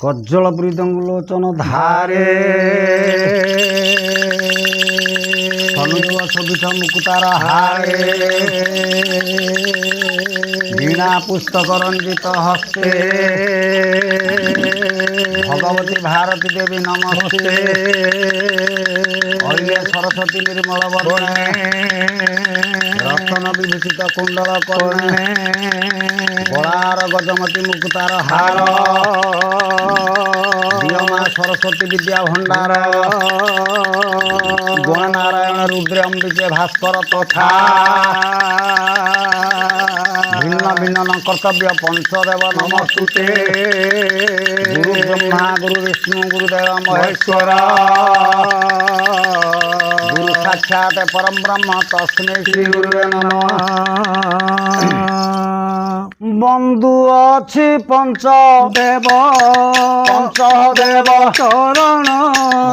কজ্জল মৃদঙ্গলোচন ধারে সনুজ শোভিত মুকুতার হারে বীণা পুস্তক রঞ্জিত হস্তে ভগবতী ভারতী দেবী নমস্তে অইলে সরস্বতী নির্মল বর্ণে রতন বিভূষিত কুণ্ডল কর্ণে গলার গজমতী মুকুতার হার দিয়মা সরস্বতী বিদ্যা ভণ্ডার গণনারায়ণ রুদ্রে অম্বিকে ভাস্কর তথা ভিন্ন ভিন্ন কর্তব্য পঞ্চদেব নমস্তুতে গুরু ব্রহ্মা গুরু বিষ্ণু গুরুদেব মহেশ্বর গুরু সাক্ষাৎ পরম ব্রহ্ম তস্মৈ শ্রী গুরুবে নমঃ। বন্ধু ଅଛି ପଞ୍ଚଦେବ ଚରଣ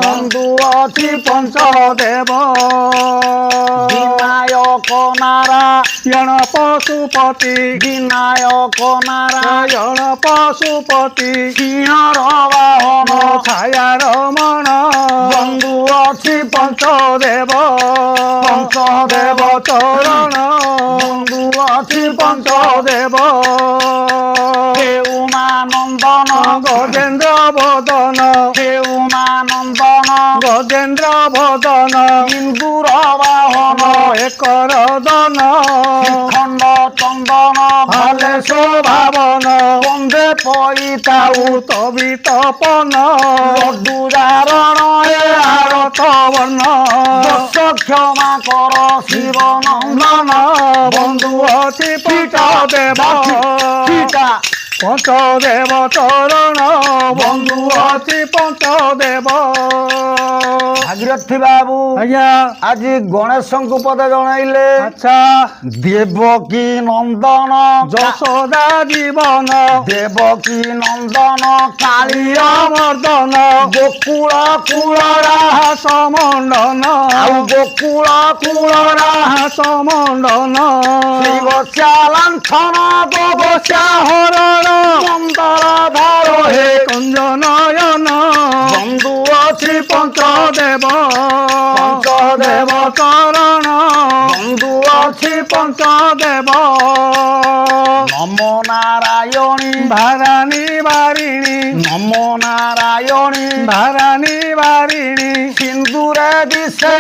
ବନ୍ଧୁ ଅଛି ପଞ୍ଚଦେବ ବିନାୟକ ନାରାୟଣ ପଶୁପତି ବିନାୟକ ନାରାୟଣ ପଶୁପତି ସିଂହର ବାହନ ଛାୟା ରମଣ ବନ୍ଧୁ ଅଛି ପଞ୍ଚଦେବ ଚରଣ ବନ୍ଧୁ ଅଛି ପଞ୍ଚଦେବ ହେଉମାନନ୍ଦନ ଗଜେନ୍ଦ୍ର ବଦନ ହେଉମାନନ୍ଦନ ଗଜେନ୍ଦ୍ର ବଦନ ଇନ୍ଦୁର ବାହନ ଏକର ଦନ ଖଣ୍ଡ ଚନ୍ଦନ ଭାଲେ ଶୋଭାବନ ବନ୍ଦେ ପଇତାଉ ତବିତପନ ଲଡୁଜାରଣ ଆରତ ବର୍ଣ୍ଣ ଦଶ କ୍ଷମା କର ଶିବ ନନ୍ଦନ ବନ୍ଧୁ ଅଛି ପଞ୍ଚଦେବ ପଞ୍ଚଦେବ ଚରଣ ବନ୍ଧୁ ଅଛି ପଞ୍ଚଦେବ। ଭାଗୀରଥୀ ବାବୁ ଆଜ୍ଞା ଆଜି ଗଣେଶଙ୍କୁ ପଦେ ଜଣାଇଲେ। ଆଚ୍ଛା ଦେବକୀ ନନ୍ଦନ ଯଶୋଦା ଜୀବନ ଦେବକୀ ନନ୍ଦନ କାଳିୟ ମର୍ଦନ ଗୋକୁଳ କୁଳ ରାହାସ ମଣ୍ଡନ ଆଉ ଗୋକୁଳ କୁଳ ରାହାସ ମଣ୍ଡନ ଶିବସ୍ୟା ଲାଞ୍ଛନ ଗୋବସ୍ୟା ହରଣ ମନ୍ଦର ଧାର ହେ କୁଞ୍ଜ ନୟନ ବନ୍ଧୁ ଅଛି ପଞ୍ଚଦେବ ଚରଣ ବନ୍ଧୁ ଅଛି ପଞ୍ଚଦେବ ନମୋ ନାରାୟଣୀ ଭାରାଣୀ ବାରିଣୀ ନମୋ ନାରାୟଣୀ ଭାରାଣୀ ବାରିଣୀ ସିନ୍ଦୁରେ ଦିଶେ